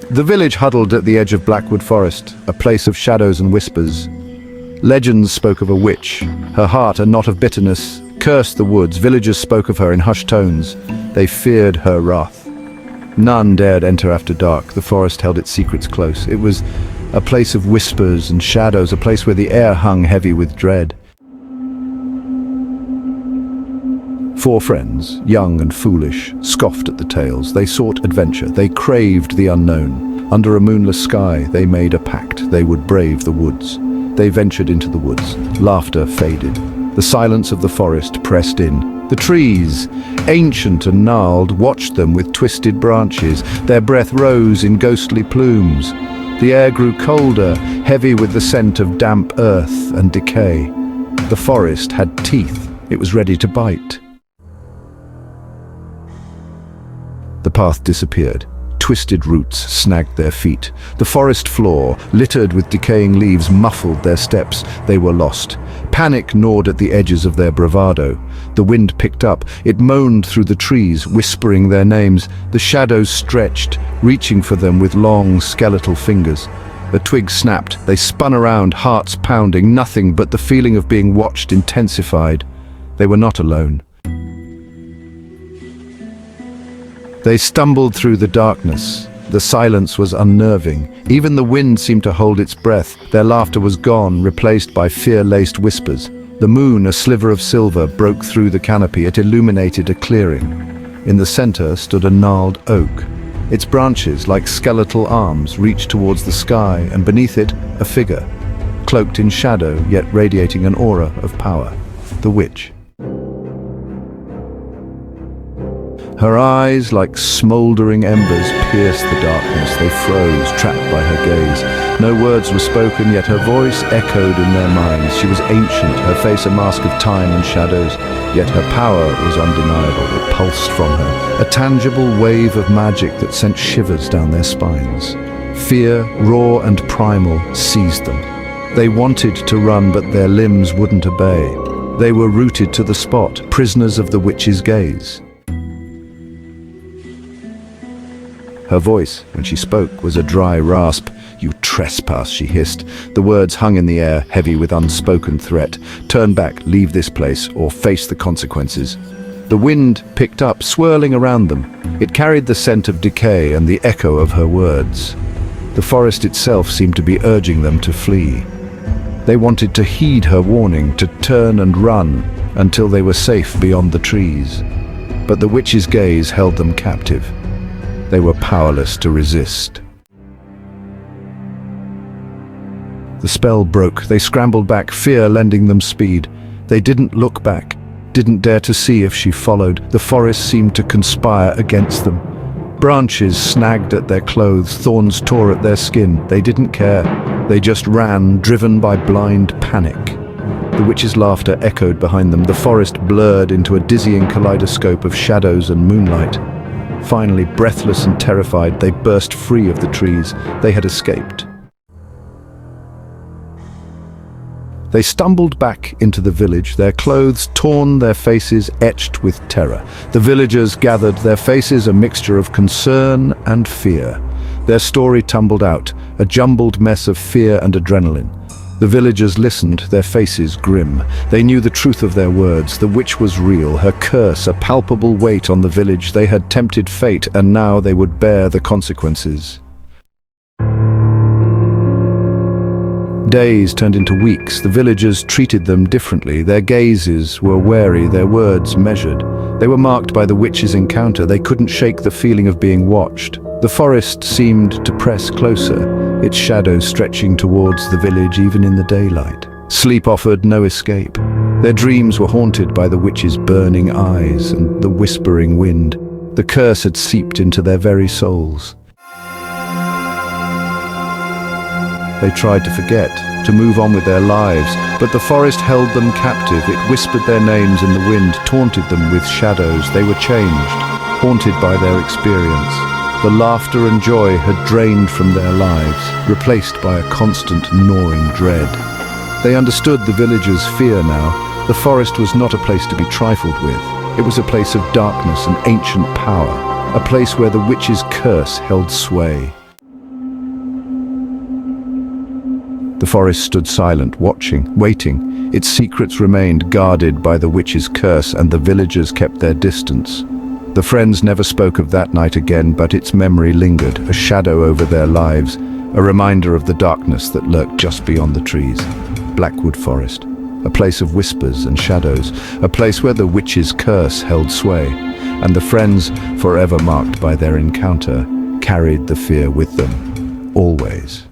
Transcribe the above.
The village huddled at the edge of Blackwood Forest, a place of shadows and whispers. Legends spoke of a witch. Her heart, a knot of bitterness, cursed the woods. Villagers spoke of her in hushed tones. They feared her wrath. None dared enter after dark. The forest held its secrets close. It was a place of whispers and shadows, a place where the air hung heavy with dread. 4 friends, young and foolish, scoffed at the tales. They sought adventure. They craved the unknown. Under a moonless sky, they made a pact. They would brave the woods. They ventured into the woods. Laughter faded. The silence of the forest pressed in. The trees, ancient and gnarled, watched them with twisted branches. Their breath rose in ghostly plumes. The air grew colder, heavy with the scent of damp earth and decay. The forest had teeth. It was ready to bite. The path disappeared. Twisted roots snagged their feet. The forest floor, littered with decaying leaves, muffled their steps. They were lost. Panic gnawed at the edges of their bravado. The wind picked up. It moaned through the trees, whispering their names. The shadows stretched, reaching for them with long, skeletal fingers. A twig snapped. They spun around, hearts pounding. Nothing but the feeling of being watched intensified. They were not alone. They stumbled through the darkness. The silence was unnerving. Even the wind seemed to hold its breath. Their laughter was gone, replaced by fear-laced whispers. The moon, a sliver of silver, broke through the canopy. It illuminated a clearing. In the center stood a gnarled oak. Its branches, like skeletal arms, reached towards the sky, and beneath it, a figure, cloaked in shadow, yet radiating an aura of power. The witch. Her eyes, like smoldering embers, pierced the darkness. They froze, trapped by her gaze. No words were spoken, yet her voice echoed in their minds. She was ancient, her face a mask of time and shadows, yet her power was undeniable. It pulsed from her, a tangible wave of magic that sent shivers down their spines. Fear, raw and primal, seized them. They wanted to run, but their limbs wouldn't obey. They were rooted to the spot, prisoners of the witch's gaze. Her voice, when she spoke, was a dry rasp. "You trespass," she hissed. The words hung in the air, heavy with unspoken threat. "Turn back, leave this place, or face the consequences." The wind picked up, swirling around them. It carried the scent of decay and the echo of her words. The forest itself seemed to be urging them to flee. They wanted to heed her warning, to turn and run until they were safe beyond the trees. But the witch's gaze held them captive. They were powerless to resist. The spell broke. They scrambled back, fear lending them speed. They didn't look back, didn't dare to see if she followed. The forest seemed to conspire against them. Branches snagged at their clothes, thorns tore at their skin. They didn't care. They just ran, driven by blind panic. The witch's laughter echoed behind them. The forest blurred into a dizzying kaleidoscope of shadows and moonlight. Finally, breathless and terrified, they burst free of the trees. They had escaped. They stumbled back into the village, their clothes torn, their faces etched with terror. The villagers gathered, their faces a mixture of concern and fear. Their story tumbled out, a jumbled mess of fear and adrenaline. The villagers listened, their faces grim. They knew the truth of their words. The witch was real, her curse a palpable weight on the village. They had tempted fate, and now they would bear the consequences. Days turned into weeks. The villagers treated them differently. Their gazes were wary, their words measured. They were marked by the witch's encounter. They couldn't shake the feeling of being watched. The forest seemed to press closer, its shadows stretching towards the village even in the daylight. Sleep offered no escape. Their dreams were haunted by the witch's burning eyes and the whispering wind. The curse had seeped into their very souls. They tried to forget, to move on with their lives, but the forest held them captive. It whispered their names in the wind, taunted them with shadows. They were changed, haunted by their experience. The laughter and joy had drained from their lives, replaced by a constant gnawing dread. They understood the villagers' fear now. The forest was not a place to be trifled with. It was a place of darkness and ancient power, a place where the witch's curse held sway. The forest stood silent, watching, waiting. Its secrets remained guarded by the witch's curse, and the villagers kept their distance. The friends never spoke of that night again, but its memory lingered, a shadow over their lives, a reminder of the darkness that lurked just beyond the trees. Blackwood Forest, a place of whispers and shadows, a place where the witch's curse held sway, and the friends, forever marked by their encounter, carried the fear with them, always.